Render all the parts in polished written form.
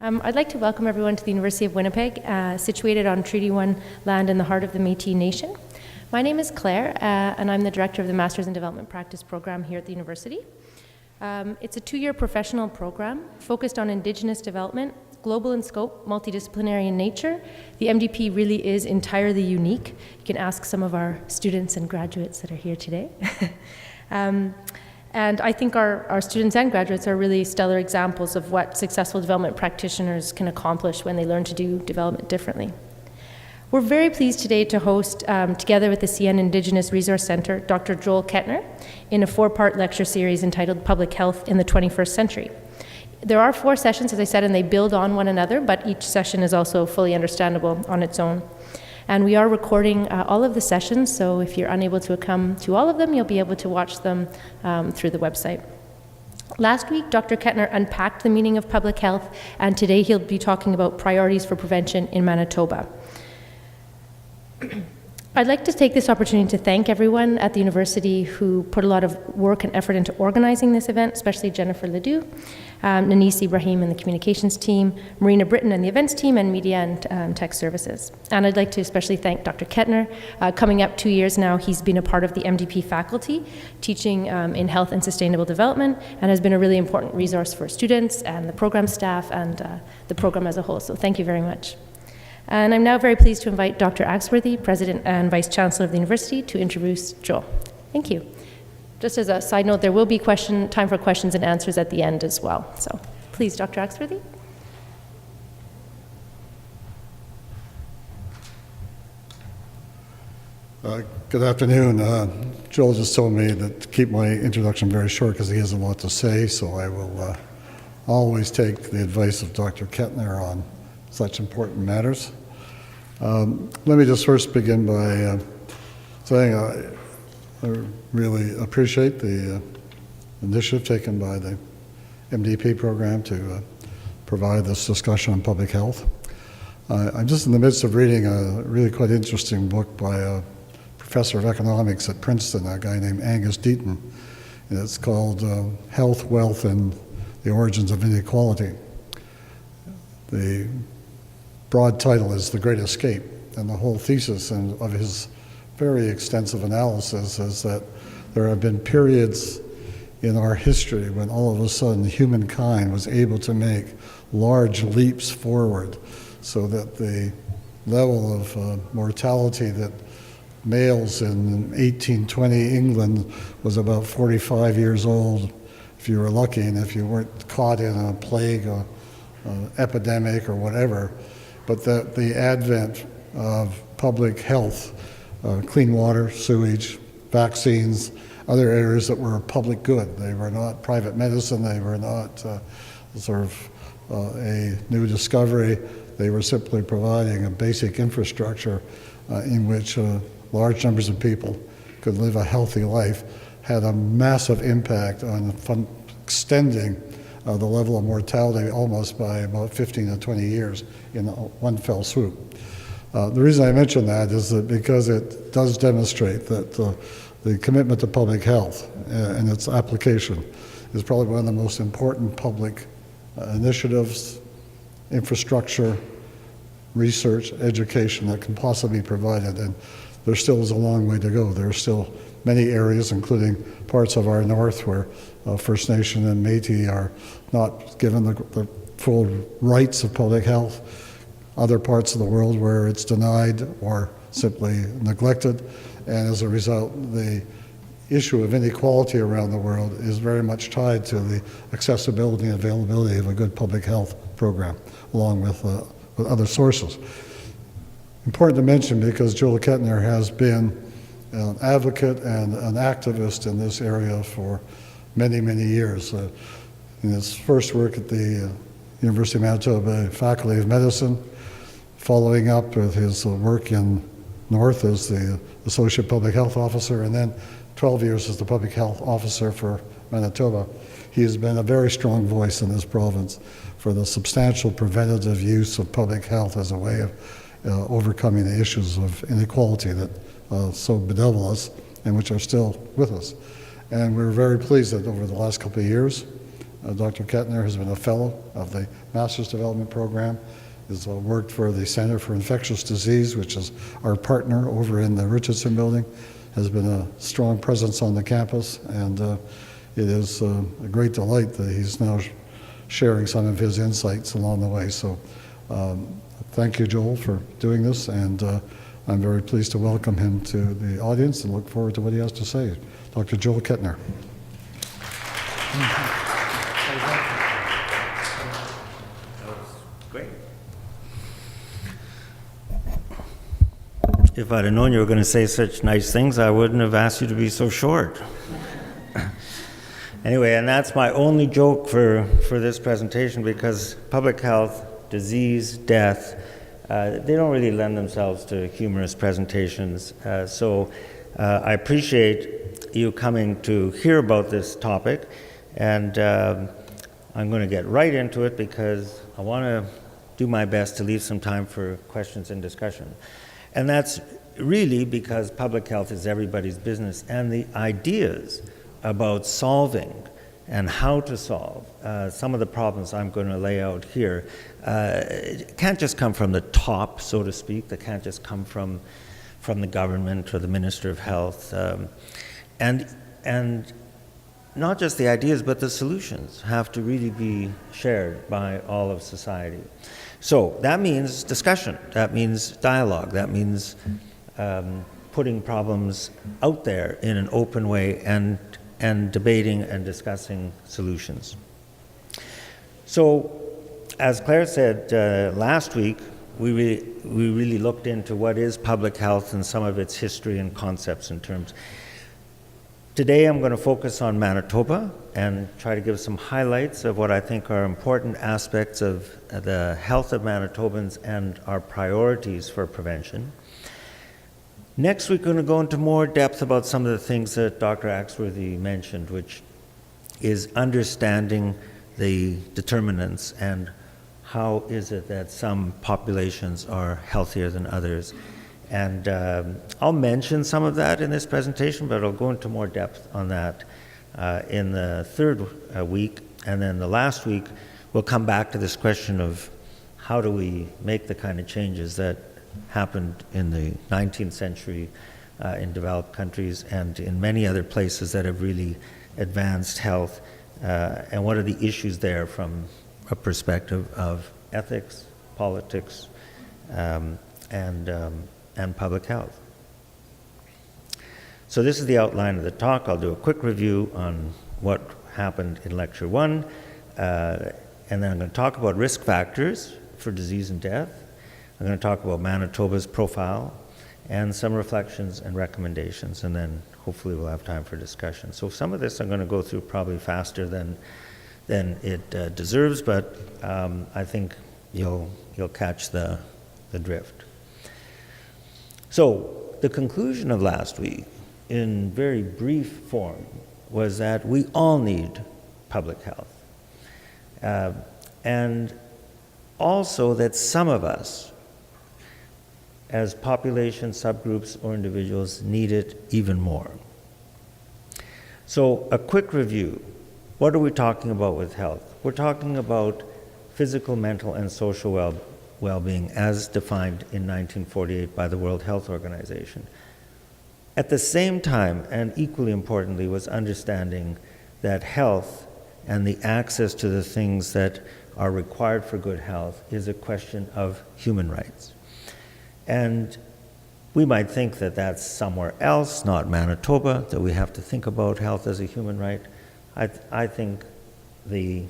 I'd like to welcome everyone to the University of Winnipeg, situated on Treaty 1 land in the heart of the Métis Nation. My name is Claire, and I'm the Director of the Masters in Development Practice program here at the university. It's a 2-year professional program focused on Indigenous development, global in scope, multidisciplinary in nature. The MDP really is entirely unique. You can ask some of our students and graduates that are here today. And I think our students and graduates are really stellar examples of what successful development practitioners can accomplish when they learn to do development differently. We're very pleased today to host, together with the CN Indigenous Resource Centre, Dr. Joel Kettner in a 4-part lecture series entitled Public Health in the 21st Century. There are 4 sessions, as I said, and they build on one another, but each session is also fully understandable on its own. And we are recording all of the sessions, so if you're unable to come to all of them, you'll be able to watch them through the website. Last week, Dr. Kettner unpacked the meaning of public health, and today he'll be talking about priorities for prevention in Manitoba. I'd like to take this opportunity to thank everyone at the university who put a lot of work and effort into organizing this event, especially Jennifer Ledoux, Nanise Ibrahim and the communications team, Marina Britton and the events team, and media and tech services. And I'd like to especially thank Dr. Kettner. Coming up 2 years now, he's been a part of the MDP faculty, teaching in health and sustainable development, and has been a really important resource for students and the program staff and the program as a whole. So thank you very much. And I'm now very pleased to invite Dr. Axworthy, President and Vice Chancellor of the University, to introduce Joel. Thank you. Just as a side note, there will be time for questions and answers at the end as well. So please, Dr. Axworthy. Good afternoon. Joel just told me to keep my introduction very short because he has a lot to say, so I will always take the advice of Dr. Kettner on such important matters. Let me just first begin by saying I really appreciate the initiative taken by the MDP program to provide this discussion on public health. I'm just in the midst of reading a really quite interesting book by a professor of economics at Princeton, a guy named Angus Deaton, and it's called Health, Wealth, and the Origins of Inequality. The broad title is The Great Escape, and the whole thesis of his very extensive analysis is that there have been periods in our history when all of a sudden humankind was able to make large leaps forward so that the level of mortality that males in 1820 England was about 45 years old if you were lucky, and if you weren't caught in a plague or epidemic or whatever. But the advent of public health, clean water, sewage, vaccines, other areas that were public good. They were not private medicine, they were not sort of a new discovery. They were simply providing a basic infrastructure in which large numbers of people could live a healthy life, had a massive impact on extending the level of mortality almost by about 15 to 20 years in one fell swoop. The reason I mention that is that because it does demonstrate that the commitment to public health and its application is probably one of the most important public initiatives, infrastructure, research, education that can possibly be provided. And there still is a long way to go. There are still many areas, including parts of our north where First Nation and Métis are not given the full rights of public health, other parts of the world where it's denied or simply neglected, and as a result, the issue of inequality around the world is very much tied to the accessibility and availability of a good public health program, along with other sources. Important to mention because Joel Kettner has been an advocate and an activist in this area for many, many years. In his first work at the University of Manitoba Faculty of Medicine, following up with his work in North as the Associate Public Health Officer, and then 12 years as the Public Health Officer for Manitoba. He has been a very strong voice in this province for the substantial preventative use of public health as a way of overcoming the issues of inequality that so bedevil us and which are still with us. And we're very pleased that over the last couple of years, Dr. Kettner has been a fellow of the Master's Development Program, has worked for the Center for Infectious Disease, which is our partner over in the Richardson Building, has been a strong presence on the campus, and it is a great delight that he's now sharing some of his insights along the way. So thank you, Joel, for doing this, and I'm very pleased to welcome him to the audience and look forward to what he has to say. Dr. Joel Kettner. Great. If I'd have known you were going to say such nice things, I wouldn't have asked you to be so short. Anyway, and that's my only joke for this presentation, because public health, disease, death, they don't really lend themselves to humorous presentations. So I appreciate you coming to hear about this topic, and I'm going to get right into it because I want to do my best to leave some time for questions and discussion. And that's really because public health is everybody's business, and the ideas about solving and how to solve some of the problems I'm going to lay out here can't just come from the top, so to speak. They can't just come from the government or the Minister of Health. And not just the ideas, but the solutions have to really be shared by all of society. So that means discussion, that means dialogue, that means putting problems out there in an open way and debating and discussing solutions. So, as Claire said last week, we really looked into what is public health and some of its history and concepts and terms. Today I'm going to focus on Manitoba and try to give some highlights of what I think are important aspects of the health of Manitobans and our priorities for prevention. Next, we're going to go into more depth about some of the things that Dr. Axworthy mentioned, which is understanding the determinants and how is it that some populations are healthier than others. And I'll mention some of that in this presentation, but I'll go into more depth on that in the third week. And then the last week, we'll come back to this question of how do we make the kind of changes that happened in the 19th century in developed countries and in many other places that have really advanced health, and what are the issues there from a perspective of ethics, politics, and public health. So this is the outline of the talk. I'll do a quick review on what happened in Lecture 1, and then I'm going to talk about risk factors for disease and death. I'm going to talk about Manitoba's profile and some reflections and recommendations, and then hopefully we'll have time for discussion. So some of this I'm going to go through probably faster than it deserves, but I think you'll catch the drift. So the conclusion of last week, in very brief form, was that we all need public health, and also that some of us, as population subgroups or individuals, need it even more. So a quick review. What are we talking about with health? We're talking about physical, mental, and social well-being as defined in 1948 by the World Health Organization. At the same time, and equally importantly, was understanding that health and the access to the things that are required for good health is a question of human rights. And we might think that that's somewhere else, not Manitoba, that we have to think about health as a human right. I think the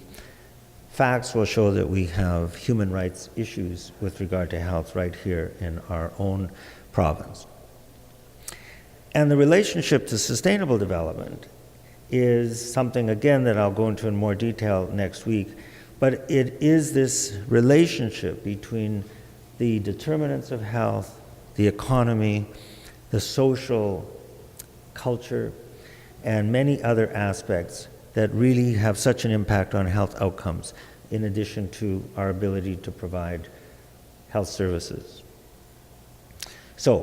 facts will show that we have human rights issues with regard to health right here in our own province. And the relationship to sustainable development is something, again, that I'll go into in more detail next week, but it is this relationship between the determinants of health, the economy, the social culture, and many other aspects that really have such an impact on health outcomes, in addition to our ability to provide health services. So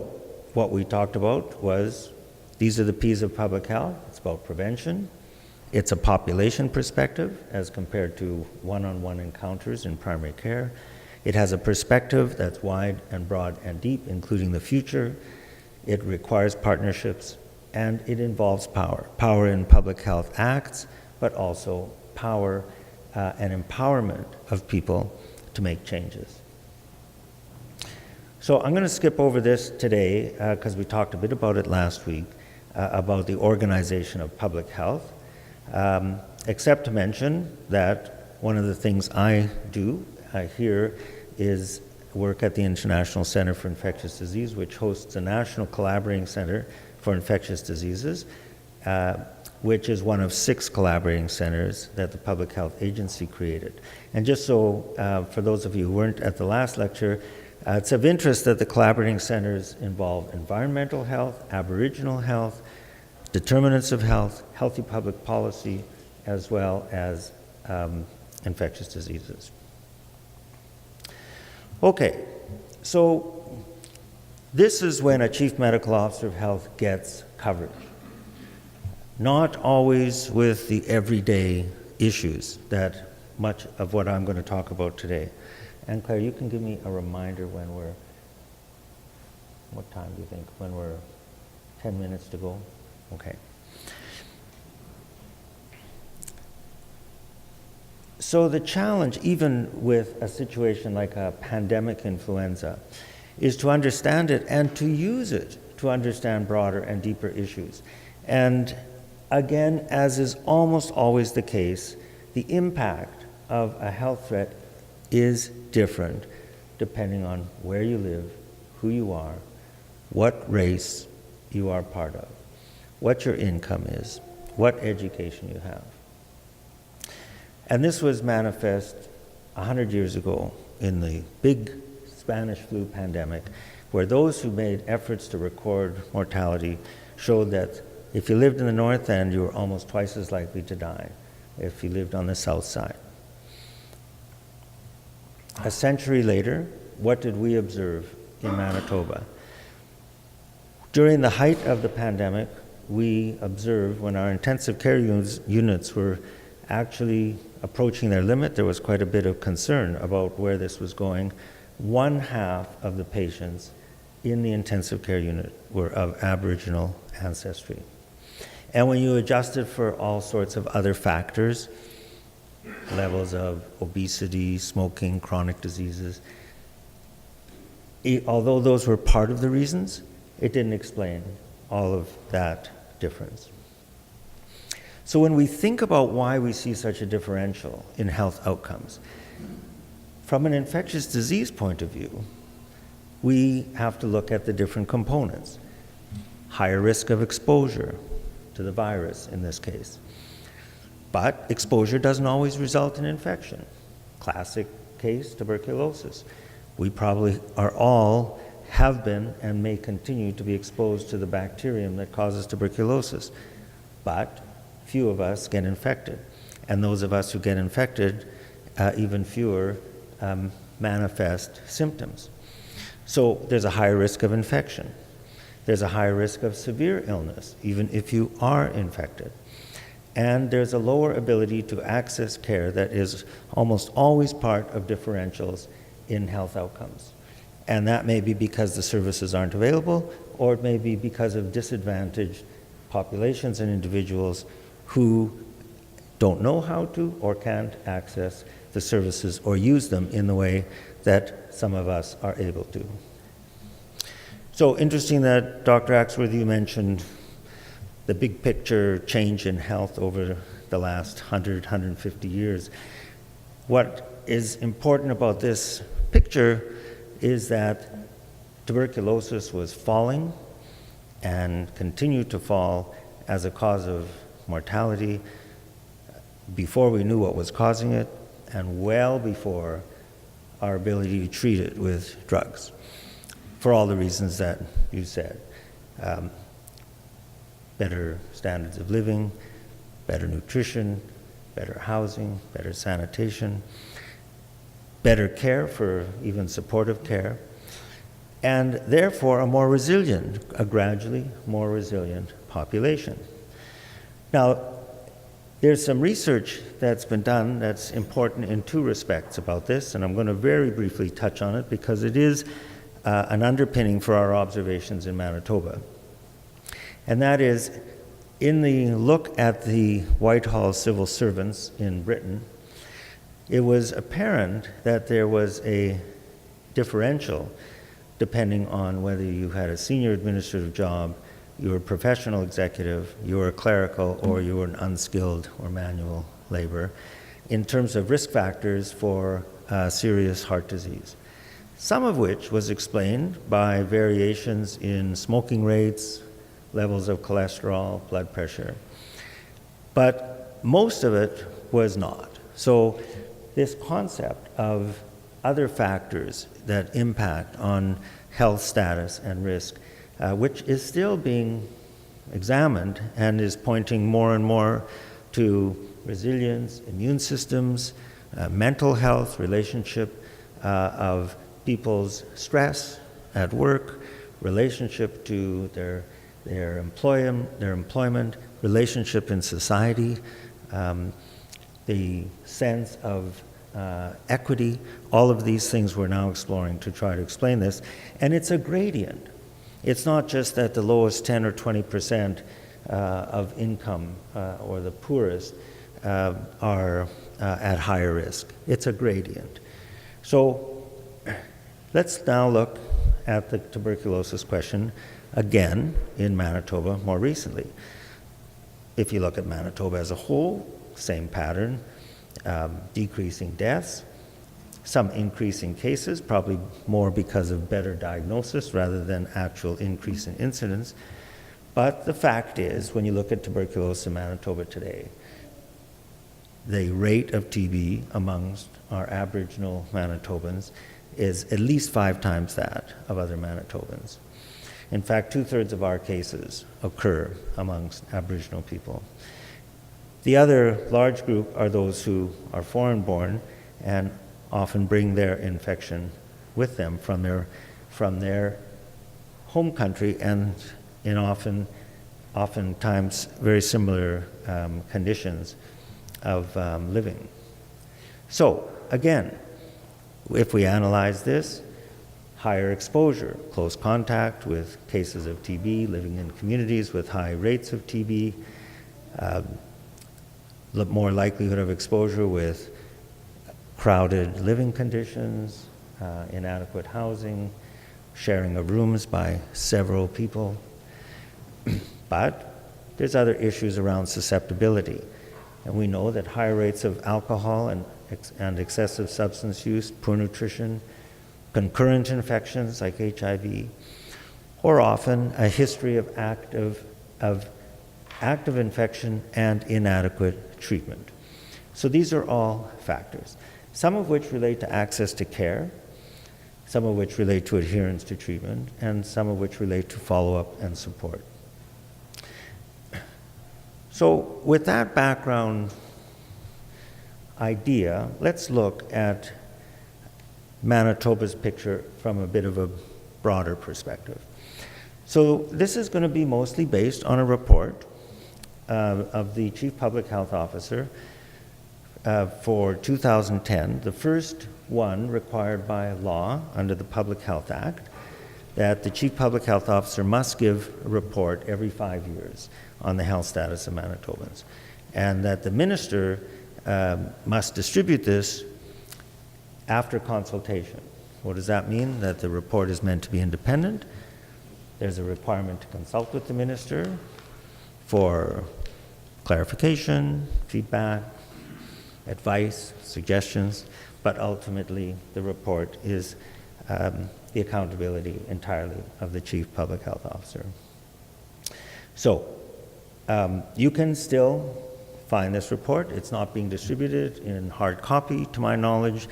what we talked about was, these are the P's of public health. It's about prevention, It's a population perspective as compared to one-on-one encounters in primary care. It has a perspective that's wide and broad and deep, including the future. It requires partnerships, and it involves power. Power in public health acts, but also power and empowerment of people to make changes. So I'm going to skip over this today because we talked a bit about it last week, about the organization of public health, except to mention that one of the things I do here is work at the International Center for Infectious Disease, which hosts a national collaborating center for infectious diseases, which is one of 6 collaborating centers that the Public Health Agency created. And just so, for those of you who weren't at the last lecture, it's of interest that the collaborating centers involve environmental health, Aboriginal health, determinants of health, healthy public policy, as well as infectious diseases. Okay, so this is when a chief medical officer of health gets coverage. Not always with the everyday issues that much of what I'm going to talk about today. And Claire, you can give me a reminder when we're, what time do you think? When we're 10 minutes to go? Okay. So the challenge, even with a situation like a pandemic influenza, is to understand it and to use it to understand broader and deeper issues. And again, as is almost always the case, the impact of a health threat is different depending on where you live, who you are, what race you are part of, what your income is, what education you have. And this was manifest 100 years ago in the big Spanish flu pandemic, where those who made efforts to record mortality showed that if you lived in the north end, you were almost twice as likely to die if you lived on the south side. A century later, what did we observe in Manitoba? During the height of the pandemic, we observed when our intensive care units were actually approaching their limit, there was quite a bit of concern about where this was going. 1/2 of the patients in the intensive care unit were of Aboriginal ancestry. And when you adjusted for all sorts of other factors, levels of obesity, smoking, chronic diseases, although those were part of the reasons, it didn't explain all of that difference. So when we think about why we see such a differential in health outcomes, from an infectious disease point of view, we have to look at the different components. Higher risk of exposure to the virus in this case. But exposure doesn't always result in infection. Classic case, tuberculosis. We probably are all have been and may continue to be exposed to the bacterium that causes tuberculosis. But few of us get infected. And those of us who get infected, even fewer manifest symptoms. So there's a higher risk of infection. There's a higher risk of severe illness, even if you are infected. And there's a lower ability to access care that is almost always part of differentials in health outcomes. And that may be because the services aren't available, or it may be because of disadvantaged populations and individuals who don't know how to or can't access the services or use them in the way that some of us are able to. So interesting that Dr. Axworthy, you mentioned the big picture change in health over the last 100, 150 years. What is important about this picture is that tuberculosis was falling and continued to fall as a cause of mortality before we knew what was causing it and well before our ability to treat it with drugs, for all the reasons that you said. Better standards of living, better nutrition, better housing, better sanitation, better care for even supportive care, and therefore a gradually more resilient population. Now, There's some research that's been done that's important in two respects about this, and I'm going to very briefly touch on it because it is an underpinning for our observations in Manitoba. And that is, in the look at the Whitehall civil servants in Britain, it was apparent that there was a differential depending on whether you had a senior administrative job, you were a professional executive, you were a clerical, or you were an unskilled or manual labor, in terms of risk factors for serious heart disease. Some of which was explained by variations in smoking rates, levels of cholesterol, blood pressure. But most of it was not. So this concept of other factors that impact on health status and risk, which is still being examined and is pointing more and more to resilience, immune systems, mental health, relationship of people's stress at work, relationship to their employment, relationship in society, the sense of equity. All of these things we're now exploring to try to explain this. And it's a gradient. It's not just that the lowest 10 or 20% of income or the poorest are at higher risk. It's a gradient. So let's now look at the tuberculosis question again in Manitoba more recently. If you look at Manitoba as a whole, same pattern, decreasing deaths, some increasing cases, probably more because of better diagnosis rather than actual increase in incidence. But the fact is, when you look at tuberculosis in Manitoba today, the rate of TB amongst our Aboriginal Manitobans is at least 5 times that of other Manitobans. In fact, 2/3 of our cases occur amongst Aboriginal people. The other large group are those who are foreign-born and often bring their infection with them from their home country and in oftentimes very similar conditions of living. So again, if we analyze this, higher exposure, close contact with cases of TB, living in communities with high rates of TB, more likelihood of exposure with crowded living conditions, inadequate housing, sharing of rooms by several people. But there's other issues around susceptibility. And we know that higher rates of alcohol and excessive substance use, poor nutrition, concurrent infections like HIV, or often a history of active infection and inadequate treatment. So these are all factors, some of which relate to access to care, some of which relate to adherence to treatment, and some of which relate to follow-up and support. So with that background idea, let's look at Manitoba's picture from a bit of a broader perspective. So this is going to be mostly based on a report of the Chief Public Health Officer for 2010, the first one required by law under the Public Health Act, that the Chief Public Health Officer must give a report every 5 years on the health status of Manitobans, and that the Minister must distribute this after consultation. What does that mean? That the report is meant to be independent. There's a requirement to consult with the Minister for clarification, feedback, advice, suggestions, but ultimately the report is the accountability entirely of the Chief Public Health Officer. So you can still find this report. It's not being distributed in hard copy, to my knowledge,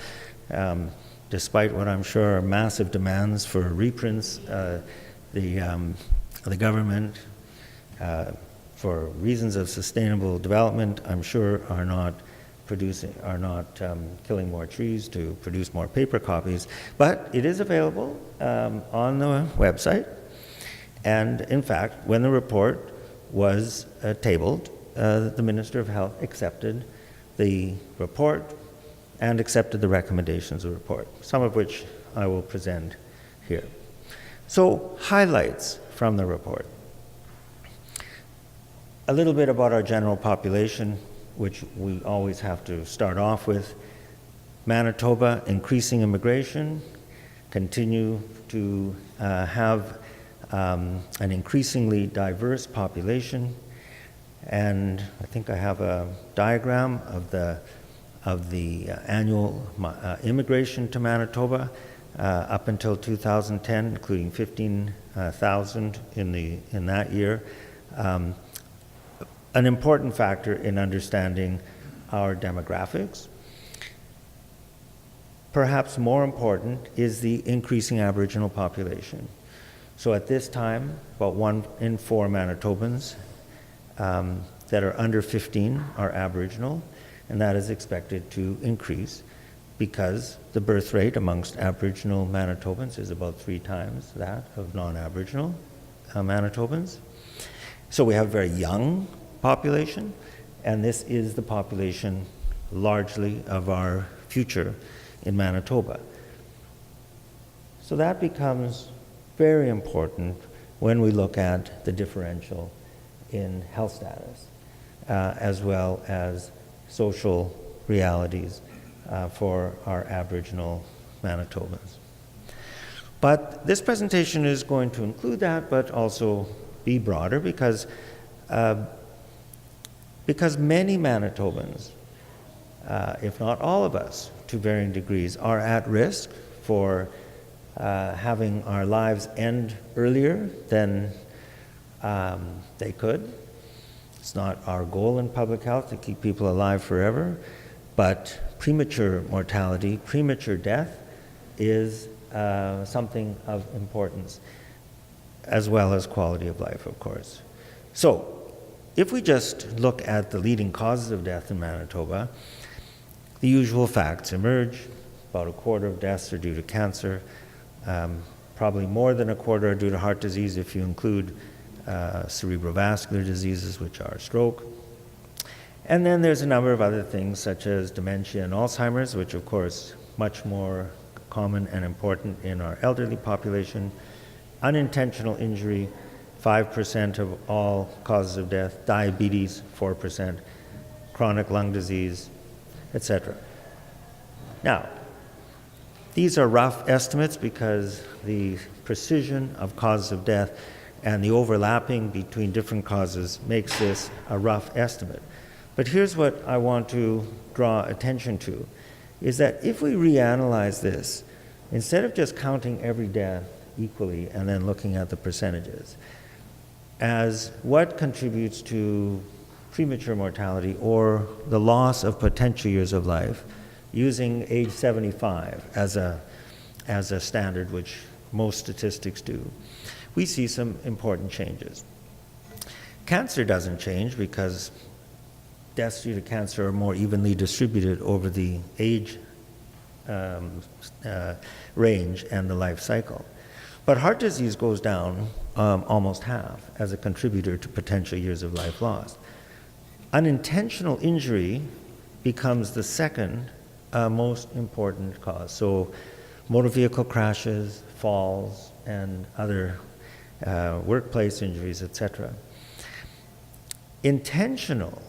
despite what I'm sure are massive demands for reprints. The government, for reasons of sustainable development, I'm sure are not killing more trees to produce more paper copies, but it is available on the website. And in fact, when the report was tabled, the Minister of Health accepted the report and accepted the recommendations of the report, some of which I will present here. So, highlights from the report. A little bit about our general population, which we always have to start off with. Manitoba, increasing immigration, continue to have an increasingly diverse population. And I think I have a diagram of the annual immigration to Manitoba up until 2010, including 15,000 in that year. An important factor in understanding our demographics. Perhaps more important is the increasing Aboriginal population. So at this time, about 1 in 4 Manitobans that are under 15 are Aboriginal, and that is expected to increase because the birth rate amongst Aboriginal Manitobans is about 3 times that of non-Aboriginal Manitobans. So we have a very young population, and this is the population largely of our future in Manitoba. So that becomes very important when we look at the differential in health status, as well as social realities for our Aboriginal Manitobans. But this presentation is going to include that, but also be broader because many Manitobans, if not all of us, to varying degrees, are at risk for having our lives end earlier than they could. It's not our goal in public health to keep people alive forever, but premature mortality, premature death is something of importance, as well as quality of life, of course. So, if we just look at the leading causes of death in Manitoba, the usual facts emerge. About a quarter of deaths are due to cancer. Probably more than a quarter are due to heart disease if you include cerebrovascular diseases, which are stroke. And then there's a number of other things such as dementia and Alzheimer's, which of course much more common and important in our elderly population. Unintentional injury, 5% of all causes of death. Diabetes, 4%. Chronic lung disease, etc. Now, these are rough estimates because the precision of causes of death and the overlapping between different causes makes this a rough estimate. But here's what I want to draw attention to, is that if we reanalyze this, instead of just counting every death equally and then looking at the percentages, as what contributes to premature mortality or the loss of potential years of life, using age 75 as a standard, which most statistics do, we see some important changes. Cancer doesn't change because deaths due to cancer are more evenly distributed over the age range and the life cycle. But heart disease goes down almost half as a contributor to potential years of life lost. Unintentional injury becomes the second most important cause. So motor vehicle crashes, falls, and other workplace injuries, etc. Intentional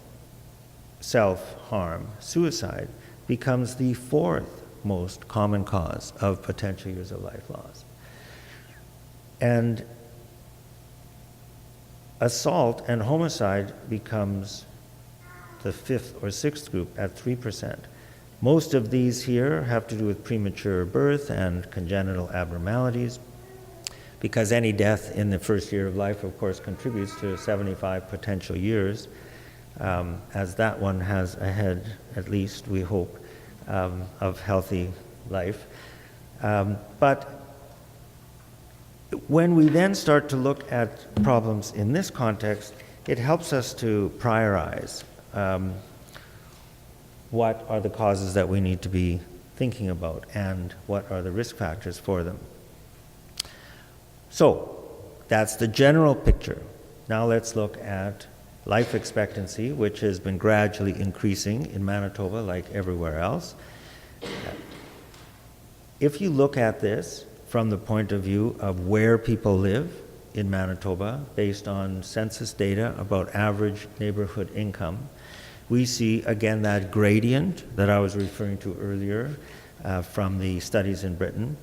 self-harm, suicide, becomes the 4th most common cause of potential years of life lost. And assault and homicide becomes the 5th or 6th group at 3%. Most of these here have to do with premature birth and congenital abnormalities, because any death in the first year of life, of course, contributes to 75 potential years, as that one has ahead, at least, we hope, of healthy life. But when we then start to look at problems in this context, it helps us to prioritize what are the causes that we need to be thinking about and what are the risk factors for them. So that's the general picture. Now let's look at life expectancy, which has been gradually increasing in Manitoba like everywhere else. If you look at this from the point of view of where people live in Manitoba, based on census data about average neighborhood income, we see again that gradient that I was referring to earlier from the studies in Britain.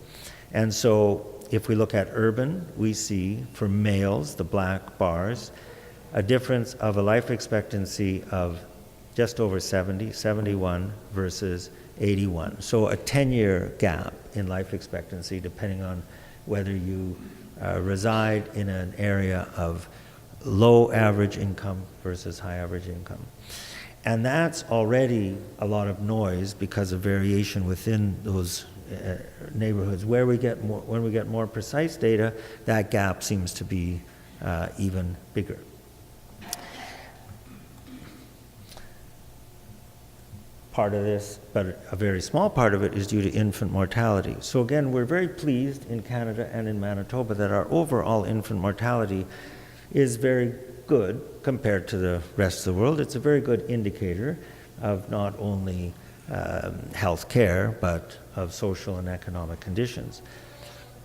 And so if we look at urban, we see for males, the black bars, a difference of a life expectancy of just over 70, 71 versus 81. So a 10-year gap in life expectancy depending on whether you reside in an area of low average income versus high average income. And that's already a lot of noise because of variation within those neighborhoods. When we get more precise data, that gap seems to be even bigger. Part of this, but a very small part of it, is due to infant mortality. So again, we're very pleased in Canada and in Manitoba that our overall infant mortality is very good compared to the rest of the world. It's a very good indicator of not only health care, but of social and economic conditions.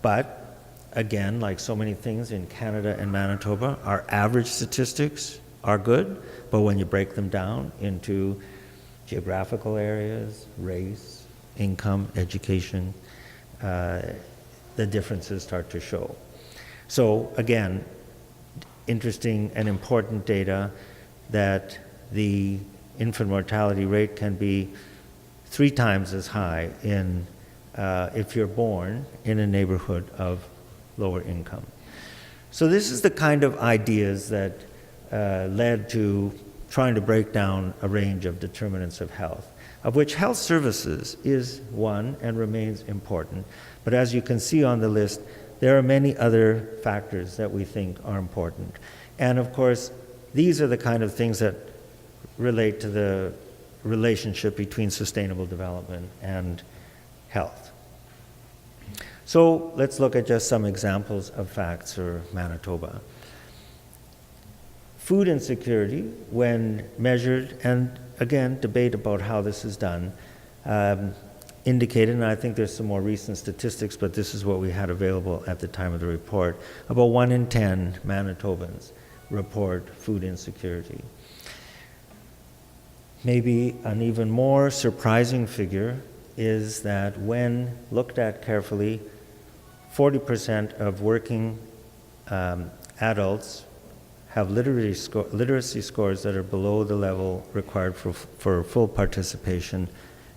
But again, like so many things in Canada and Manitoba, our average statistics are good, but when you break them down into geographical areas, race, income, education, the differences start to show. So again, interesting and important data that the infant mortality rate can be 3 times as high in if you're born in a neighborhood of lower income. So this is the kind of ideas that led to trying to break down a range of determinants of health, of which health services is one and remains important. But as you can see on the list, there are many other factors that we think are important. And of course, these are the kind of things that relate to the relationship between sustainable development and health. So let's look at just some examples of facts for Manitoba. Food insecurity, when measured, and again, debate about how this is done, indicated, and I think there's some more recent statistics, but this is what we had available at the time of the report, about 1 in 10 Manitobans report food insecurity. Maybe an even more surprising figure is that when looked at carefully, 40% of working adults have literacy scores that are below the level required for full participation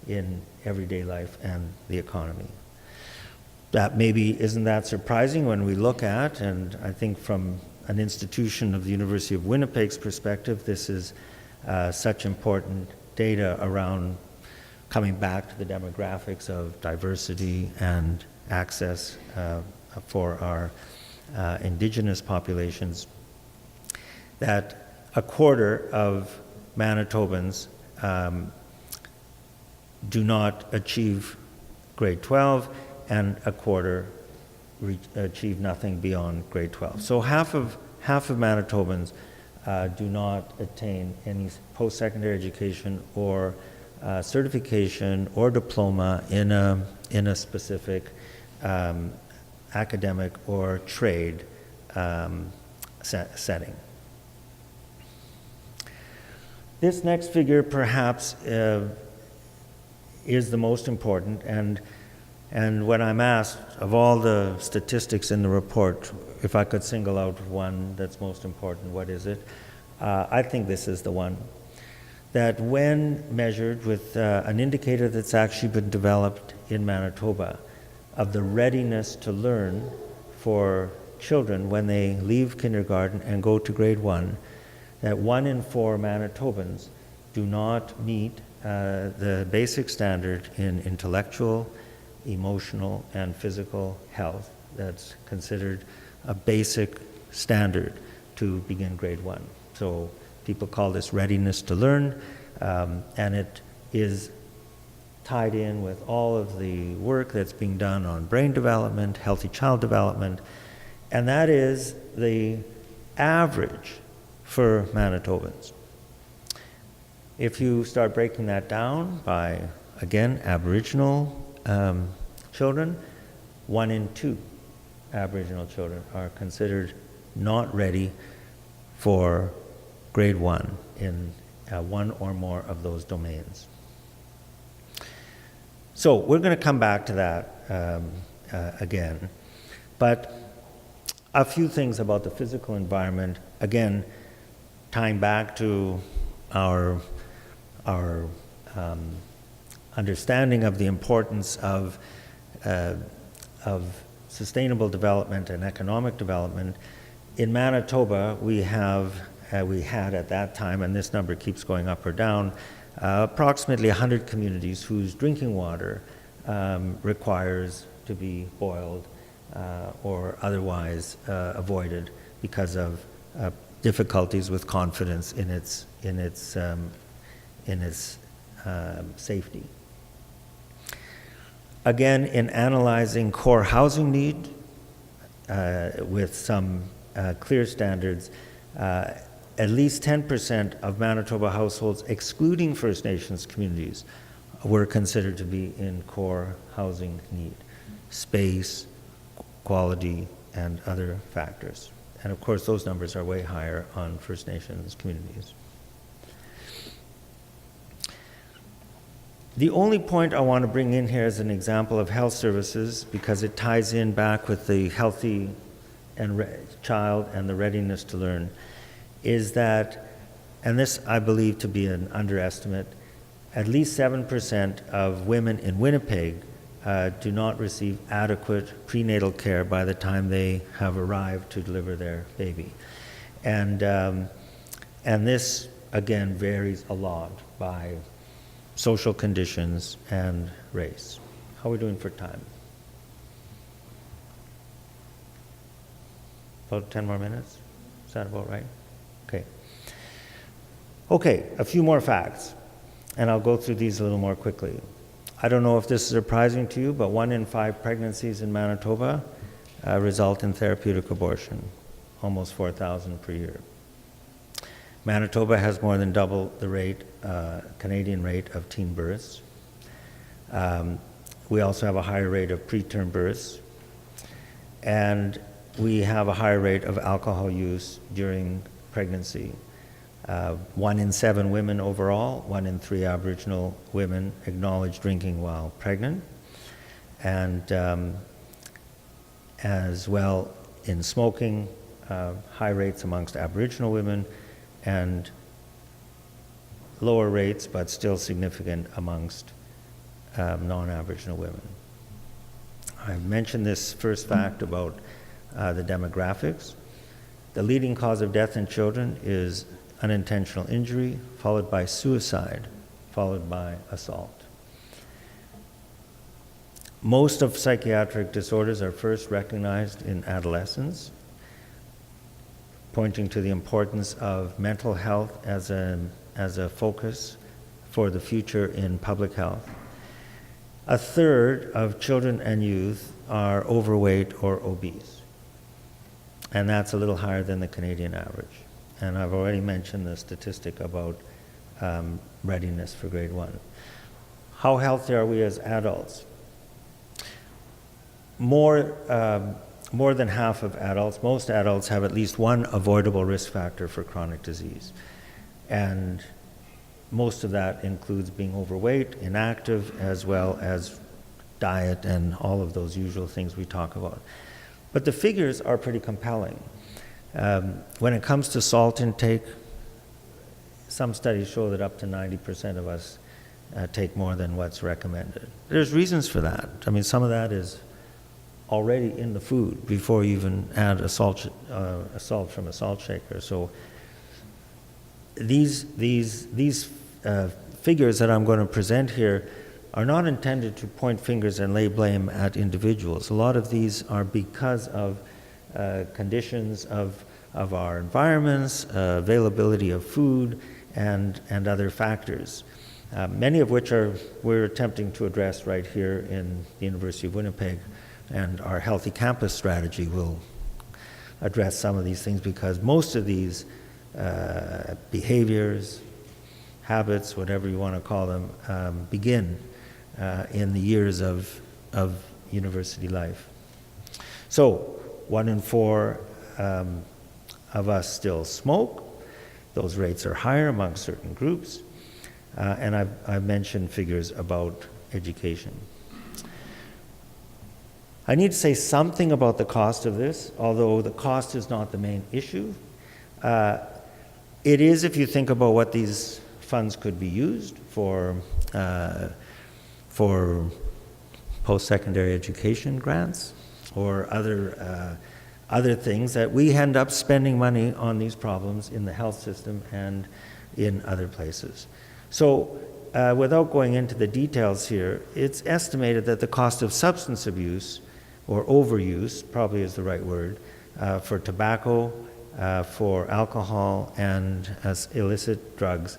in everyday life and the economy. That maybe isn't that surprising when we look at, and I think from an institution of the University of Winnipeg's perspective, this is such important data around coming back to the demographics of diversity and access for our Indigenous populations, that a quarter of Manitobans do not achieve grade 12, and a quarter achieve nothing beyond grade 12. So half of Manitobans do not attain any post-secondary education or certification or diploma in a specific academic or trade setting. This next figure perhaps is the most important, and when I'm asked of all the statistics in the report, if I could single out one that's most important, what is it? I think this is the one. That when measured with an indicator that's actually been developed in Manitoba of the readiness to learn for children when they leave kindergarten and go to grade 1, that 1 in 4 Manitobans do not meet the basic standard in intellectual, emotional, and physical health that's considered a basic standard to begin grade 1. So people call this readiness to learn, and it is tied in with all of the work that's being done on brain development, healthy child development, and that is the average for Manitobans. If you start breaking that down by, again, Aboriginal children, 1 in 2 Aboriginal children are considered not ready for grade 1 in one or more of those domains. So we're going to come back to that again, but a few things about the physical environment, again, tying back to our understanding of the importance of sustainable development and economic development. In Manitoba, we had at that time, and this number keeps going up or down, approximately 100 communities whose drinking water requires to be boiled or otherwise avoided because of difficulties with confidence in its safety. Again, in analyzing core housing need with some clear standards, at least 10% of Manitoba households, excluding First Nations communities, were considered to be in core housing need, space, quality, and other factors. And of course, those numbers are way higher on First Nations communities. The only point I want to bring in here is an example of health services, because it ties in back with the healthy and child and the readiness to learn, is that, and this I believe to be an underestimate, at least 7% of women in Winnipeg do not receive adequate prenatal care by the time they have arrived to deliver their baby. And this, again, varies a lot by social conditions and race. How are we doing for time? About 10 more minutes? Is that about right? Okay. Okay, a few more facts, and I'll go through these a little more quickly. I don't know if this is surprising to you, but 1 in 5 pregnancies in Manitoba result in therapeutic abortion, almost 4,000 per year. Manitoba has more than double the rate, Canadian rate of teen births. We also have a higher rate of preterm births, and we have a higher rate of alcohol use during pregnancy. 1 in 7 women overall, 1 in 3 Aboriginal women acknowledge drinking while pregnant, and as well in smoking, high rates amongst Aboriginal women, and lower rates, but still significant amongst non-Aboriginal women. I mentioned this first fact about the demographics. The leading cause of death in children is unintentional injury, followed by suicide, followed by assault. Most of psychiatric disorders are first recognized in adolescence, pointing to the importance of mental health as a focus for the future in public health. A third of children and youth are overweight or obese, and that's a little higher than the Canadian average. And I've already mentioned the statistic about readiness for grade 1. How healthy are we as adults? More than half of adults, most adults have at least one avoidable risk factor for chronic disease. And most of that includes being overweight, inactive, as well as diet and all of those usual things we talk about. But the figures are pretty compelling. When it comes to salt intake, some studies show that up to 90% of us take more than what's recommended. There's reasons for that. I mean, some of that is already in the food before you even add a salt from a salt shaker. So these figures that I'm going to present here are not intended to point fingers and lay blame at individuals. A lot of these are because of conditions of our environments, availability of food, and other factors, many of which we're attempting to address right here in the University of Winnipeg, and our Healthy Campus strategy will address some of these things, because most of these behaviors, habits, whatever you want to call them, begin in the years of university life. So 1 in 4 of us still smoke. Those rates are higher among certain groups. And I've mentioned figures about education. I need to say something about the cost of this, although the cost is not the main issue. It is if you think about what these funds could be used for post-secondary education grants or other things, that we end up spending money on these problems in the health system and in other places. So without going into the details here, it's estimated that the cost of substance abuse, or overuse, probably is the right word, for tobacco, for alcohol, and as illicit drugs,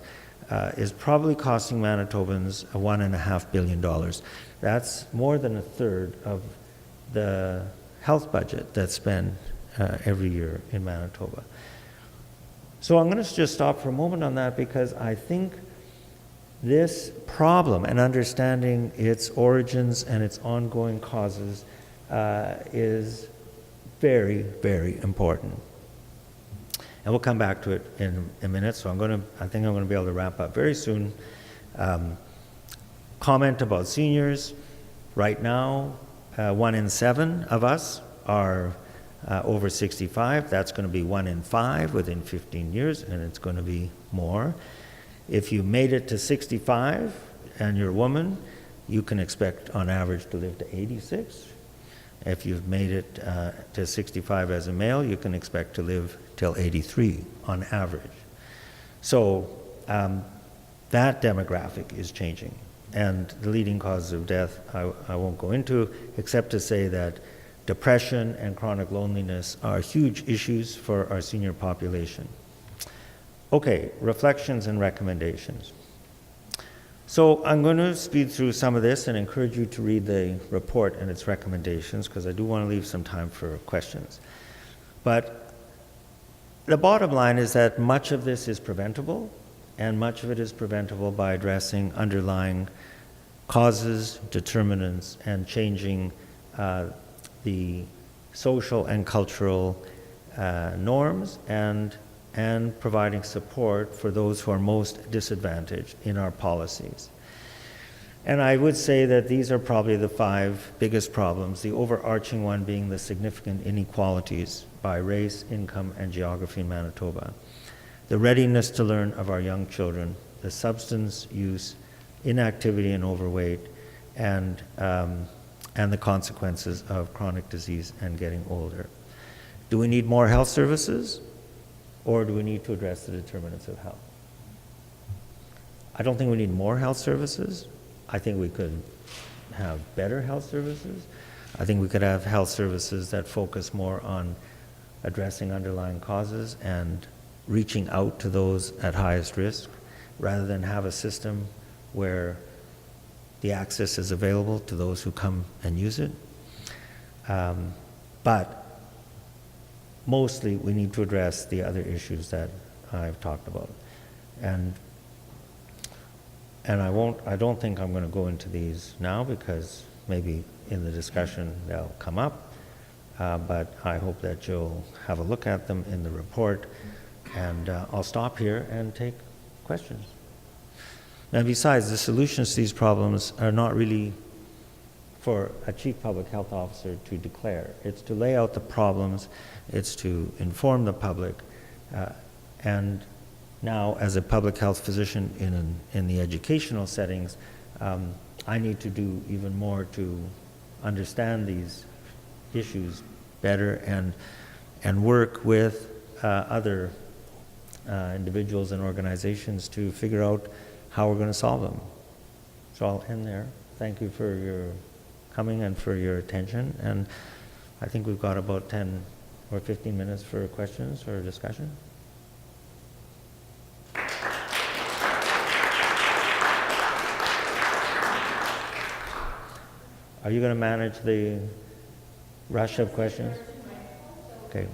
is probably costing Manitobans $1.5 billion. That's more than a third of the health budget that's spent every year in Manitoba. So I'm going to just stop for a moment on that, because I think this problem and understanding its origins and its ongoing causes is very, very important. And we'll come back to it in a minute, so I think I'm going to be able to wrap up very soon. Comment about seniors. Right now, 1 in 7 of us are over 65. That's going to be 1 in 5 within 15 years, and it's going to be more. If you made it to 65 and you're a woman, you can expect on average to live to 86. If you've made it to 65 as a male, you can expect to live till 83 on average. So that demographic is changing. And the leading causes of death I won't go into, except to say that depression and chronic loneliness are huge issues for our senior population. Okay, reflections and recommendations. So I'm going to speed through some of this and encourage you to read the report and its recommendations, because I do want to leave some time for questions. But the bottom line is that much of this is preventable, and much of it is preventable by addressing underlying causes, determinants, and changing the social and cultural norms, and providing support for those who are most disadvantaged in our policies. And I would say that these are probably the 5 biggest problems, the overarching one being the significant inequalities by race, income, and geography in Manitoba, the readiness to learn of our young children, the substance use, inactivity and overweight, and the consequences of chronic disease and getting older. Do we need more health services? Or do we need to address the determinants of health? I don't think we need more health services. I think we could have better health services. I think we could have health services that focus more on addressing underlying causes and reaching out to those at highest risk, rather than have a system where the access is available to those who come and use it. But mostly, we need to address the other issues that I've talked about, and I don't think I'm going to go into these now, because maybe in the discussion they'll come up. But I hope that you'll have a look at them in the report, and I'll stop here and take questions. And besides, the solutions to these problems are not really for a chief public health officer to declare. It's to lay out the problems, it's to inform the public, and now as a public health physician in the educational settings, I need to do even more to understand these issues better and work with other individuals and organizations to figure out how we're going to solve them. So I'll end there. Thank you for your coming and for your attention, and I think we've got about 10 or 15 minutes for questions or discussion. Are you going to manage the rush of questions? Okay.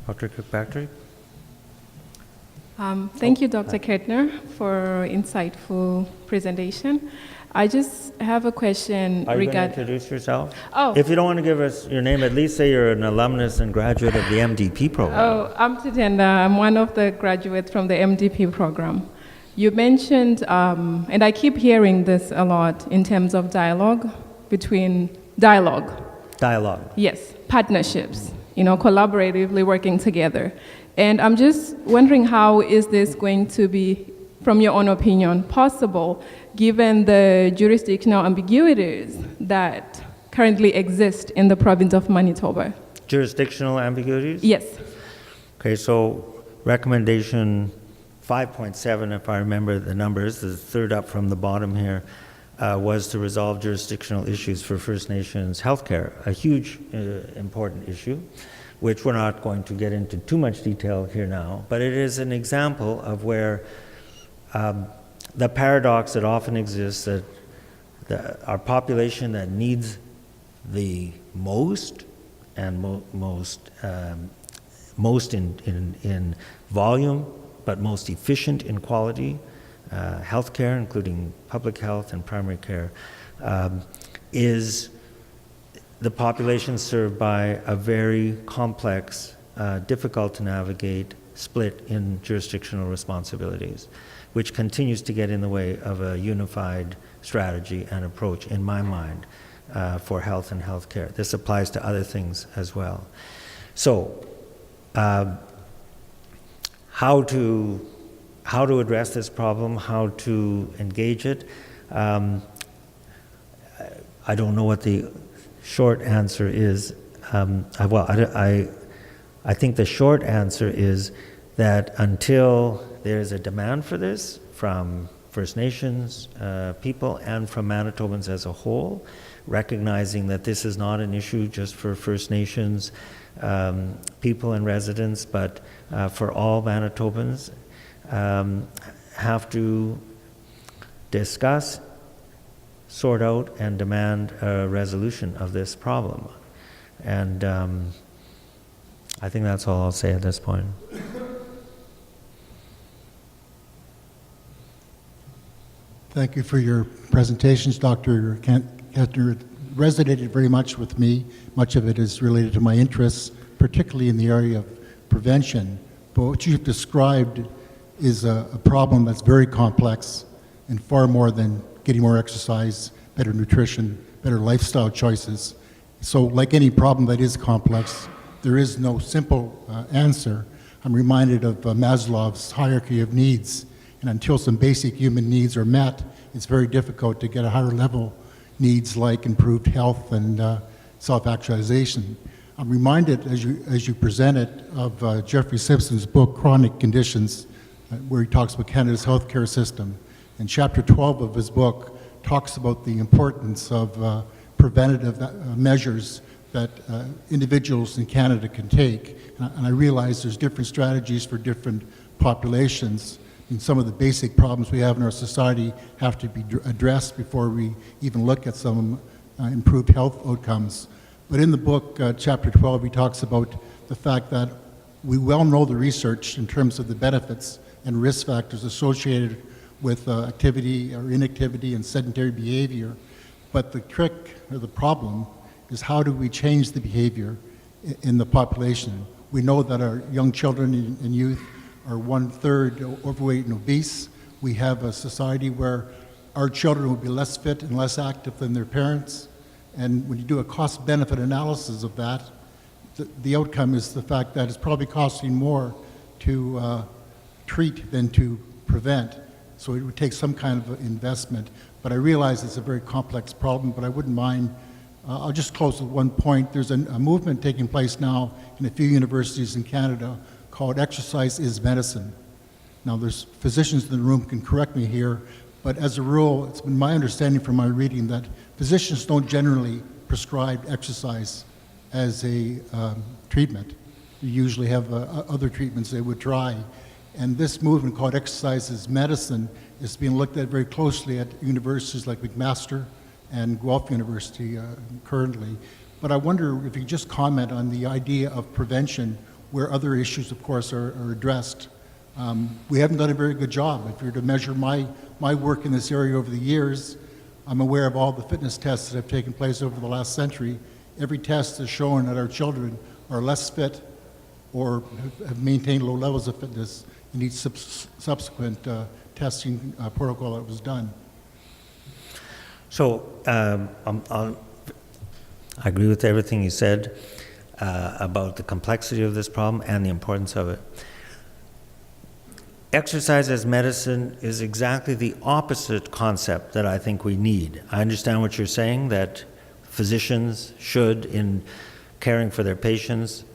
Dr. Kirkpatrick? Thank you, Dr. Kettner, for insightful presentation. I just have a question Are you going to regarding... introduce yourself? Oh. If you don't want to give us your name, at least say you're an alumnus and graduate of the MDP program. Oh, I'm Titenda. I'm one of the graduates from the MDP program. You mentioned, and I keep hearing this a lot in terms of dialogue. Dialogue. Yes, partnerships, collaboratively working together. And I'm just wondering, how is this going to be, from your own opinion, possible given the jurisdictional ambiguities that currently exist in the province of Manitoba? Jurisdictional ambiguities? Yes. Okay, so recommendation 5.7, if I remember the numbers, the third up from the bottom here, was to resolve jurisdictional issues for First Nations healthcare, a huge, important issue, which we're not going to get into too much detail here now, but it is an example of where the paradox that often exists, that our population that needs the most and most in volume, but most efficient in quality, healthcare, including public health and primary care, is the population served by a very complex, difficult to navigate split in jurisdictional responsibilities, which continues to get in the way of a unified strategy and approach, in my mind, for health and healthcare. This applies to other things as well. So, how to address this problem, how to engage it. I don't know what the short answer is. I think the short answer is that until there's a demand for this from First Nations people and from Manitobans as a whole, recognizing that this is not an issue just for First Nations people and residents, but for all Manitobans, have to discuss, sort out, and demand a resolution of this problem. And I think that's all I'll say at this point. Thank you for your presentations, Dr. Kettner. It resonated very much with me. Much of it is related to my interests, particularly in the area of prevention. But what you've described is a problem that's very complex and far more than getting more exercise, better nutrition, better lifestyle choices. So like any problem that is complex, there is no simple answer. I'm reminded of Maslow's hierarchy of needs. And until some basic human needs are met, it's very difficult to get a higher level needs like improved health and self-actualization. I'm reminded, as you presented, of Jeffrey Simpson's book, Chronic Conditions, where he talks about Canada's healthcare system. And chapter 12 of his book talks about the importance of preventative measures that individuals in Canada can take. And I realize there's different strategies for different populations. And some of the basic problems we have in our society have to be addressed before we even look at some improved health outcomes. But in the book, chapter 12, he talks about the fact that we well know the research in terms of the benefits and risk factors associated with activity or inactivity and sedentary behavior. But the trick or the problem is, how do we change the behavior in the population? We know that our young children and youth are 1/3 overweight and obese. We have a society where our children will be less fit and less active than their parents. And when you do a cost-benefit analysis of that, the outcome is the fact that it's probably costing more to treat than to prevent. So it would take some kind of investment. But I realize it's a very complex problem, but I wouldn't mind. I'll just close with one point. There's a movement taking place now in a few universities in Canada called Exercise is Medicine. Now, there's physicians in the room can correct me here, but as a rule, it's been my understanding from my reading that physicians don't generally prescribe exercise as a treatment. You usually have other treatments they would try. And this movement called Exercise is Medicine is being looked at very closely at universities like McMaster and Guelph University currently. But I wonder if you could just comment on the idea of prevention where other issues, of course, are addressed. We haven't done a very good job. If you're to measure my work in this area over the years, I'm aware of all the fitness tests that have taken place over the last century. Every test has shown that our children are less fit or have maintained low levels of fitness in each subsequent testing protocol that was done. So I agree with everything you said about the complexity of this problem and the importance of it. Exercise as medicine is exactly the opposite concept that I think we need. I understand what you're saying, that physicians should, in caring for their patients,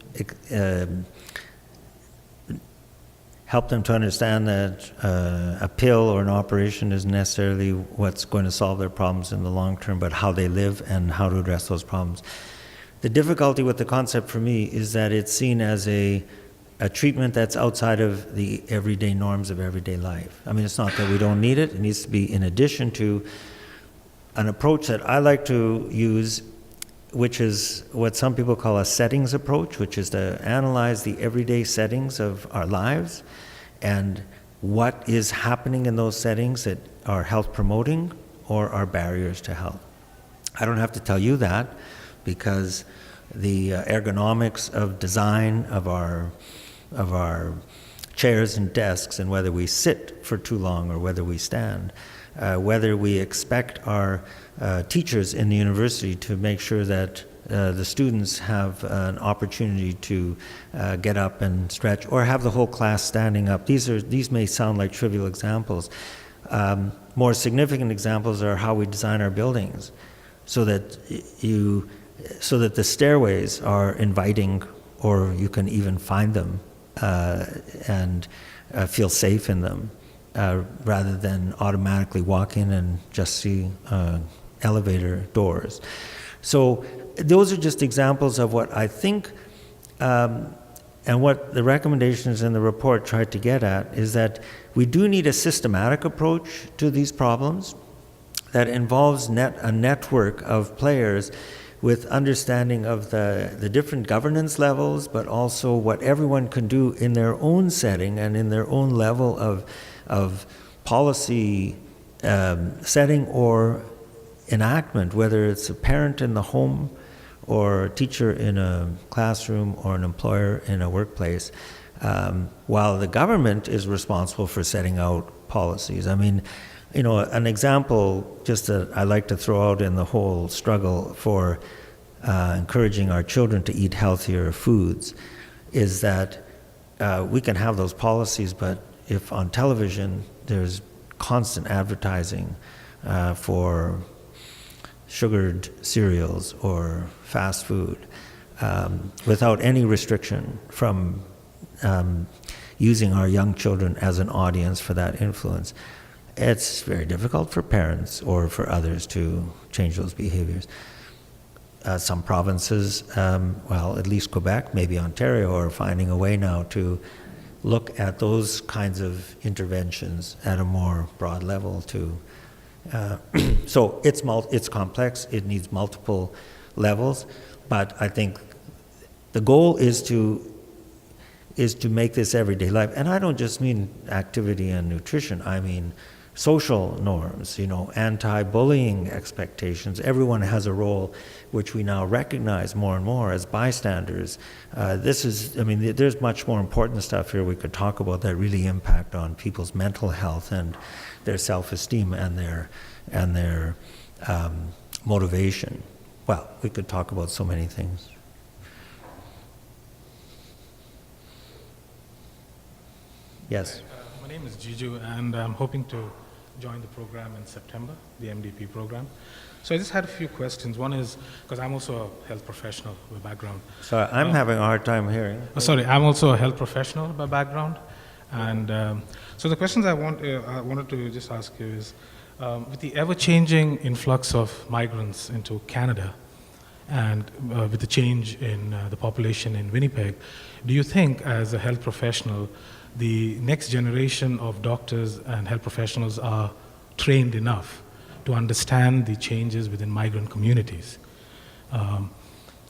help them to understand that a pill or an operation isn't necessarily what's going to solve their problems in the long term, but how they live and how to address those problems. The difficulty with the concept for me is that it's seen as a treatment that's outside of the everyday norms of everyday life. I mean, it's not that we don't need it. It needs to be in addition to an approach that I like to use, which is what some people call a settings approach, which is to analyze the everyday settings of our lives and what is happening in those settings that are health promoting or are barriers to health. I don't have to tell you that, because the ergonomics of design of our chairs and desks, and whether we sit for too long or whether we stand, whether we expect our teachers in the university to make sure that the students have an opportunity to get up and stretch, or have the whole class standing up. These may sound like trivial examples. More significant examples are how we design our buildings, so that the stairways are inviting, or you can even find them and feel safe in them, rather than automatically walk in and just see elevator doors. So those are just examples of what I think, and what the recommendations in the report tried to get at, is that we do need a systematic approach to these problems that involves a network of players with understanding of the different governance levels, but also what everyone can do in their own setting and in their own level of policy setting or enactment, whether it's a parent in the home or a teacher in a classroom or an employer in a workplace, while the government is responsible for setting out policies. I mean, you know, an example just that I like to throw out in the whole struggle for encouraging our children to eat healthier foods is that we can have those policies, but if on television there's constant advertising for sugared cereals or fast food without any restriction from using our young children as an audience for that influence, it's very difficult for parents or for others to change those behaviors. Some provinces, well, at least Quebec, maybe Ontario, are finding a way now to look at those kinds of interventions at a more broad level too. So it's complex, it needs multiple levels, but I think the goal is to make this everyday life. And I don't just mean activity and nutrition, I mean social norms, you know, anti-bullying expectations. Everyone has a role which we now recognize more and more as bystanders. There's much more important stuff here we could talk about that really impact on people's mental health and their self-esteem and their motivation. Well, we could talk about so many things. Yes. My name is Jiju, and I'm hoping to join the program in September, the MDP program. So I just had a few questions. One is, because I'm also a health professional by background. Sorry, I'm having a hard time hearing. I'm also a health professional by background. And so the questions I wanted to just ask you is, with the ever-changing influx of migrants into Canada, and with the change in the population in Winnipeg, do you think, as a health professional, the next generation of doctors and health professionals are trained enough to understand the changes within migrant communities?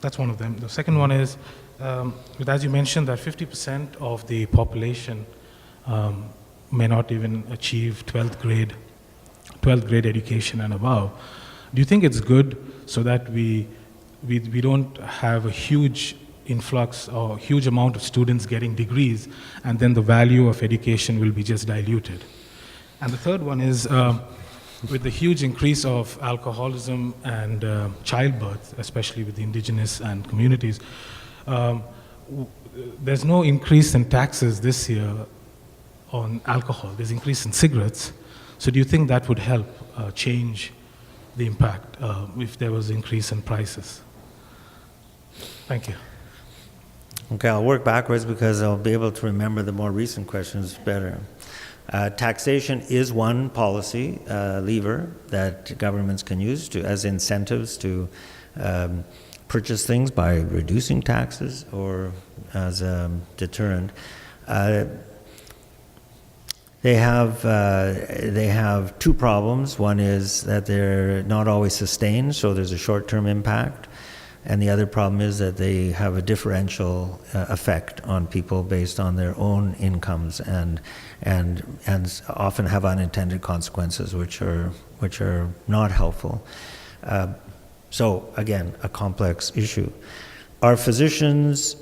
that's one of them. The second one is, as you mentioned, that 50% of the population may not even achieve 12th grade education and above. Do you think it's good so that we don't have a huge influx or huge amount of students getting degrees, and then the value of education will be just diluted? And the third one is, with the huge increase of alcoholism and childbirth, especially with the indigenous and communities, there's no increase in taxes this year on alcohol. There's increase in cigarettes. So do you think that would help change the impact if there was increase in prices? Thank you. Okay, I'll work backwards because I'll be able to remember the more recent questions better. Taxation is one policy lever that governments can use as incentives to purchase things by reducing taxes or as a deterrent. They have two problems. One is that they're not always sustained, so there's a short-term impact. And the other problem is that they have a differential effect on people based on their own incomes and often have unintended consequences which are not helpful. So again, a complex issue. Are physicians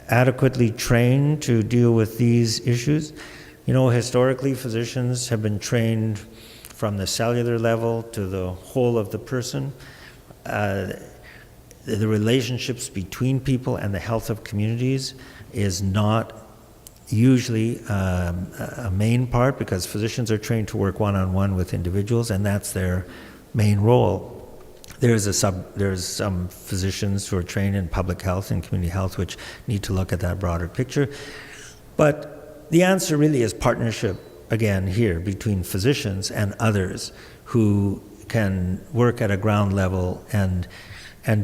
adequately trained to deal with these issues? You know, historically, physicians have been trained from the cellular level to the whole of the person. The relationships between people and the health of communities is not usually a main part, because physicians are trained to work one-on-one with individuals, and that's their main role. There's some physicians who are trained in public health and community health which need to look at that broader picture. But the answer really is partnership, again, here, between physicians and others who can work at a ground level and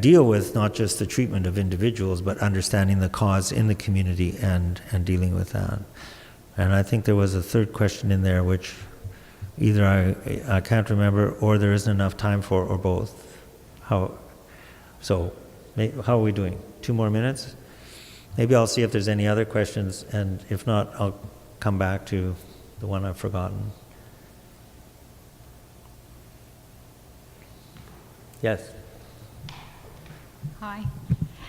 deal with not just the treatment of individuals, but understanding the cause in the community and dealing with that. And I think there was a third question in there which either I can't remember, or there isn't enough time for, or both. How are we doing? 2 more minutes? Maybe I'll see if there's any other questions, and if not, I'll come back to the one I've forgotten. Yes. Hi.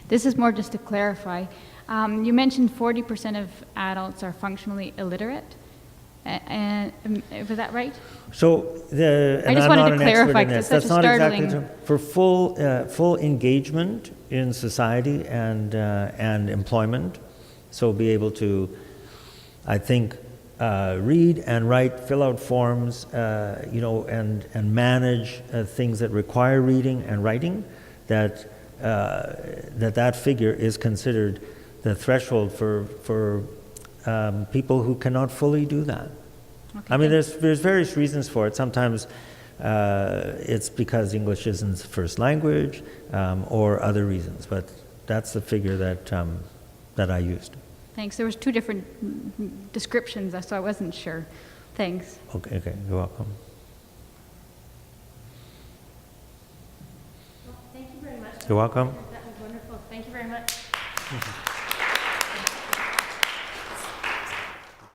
This is more just to clarify. You mentioned 40% of adults are functionally illiterate. And was that right? So I just wanted to clarify because it's such a startling. Exactly for full engagement in society and employment. So be able to, I think, read and write, fill out forms, and manage things that require reading and writing. That figure is considered the threshold for people who cannot fully do that. Okay, I mean, there's various reasons for it. Sometimes it's because English isn't the first language, or other reasons. But that's the figure that I used. Thanks. There was 2 different descriptions, so I wasn't sure. Thanks. Okay, you're welcome. Well, thank you very much. You're welcome. That was wonderful. Thank you very much.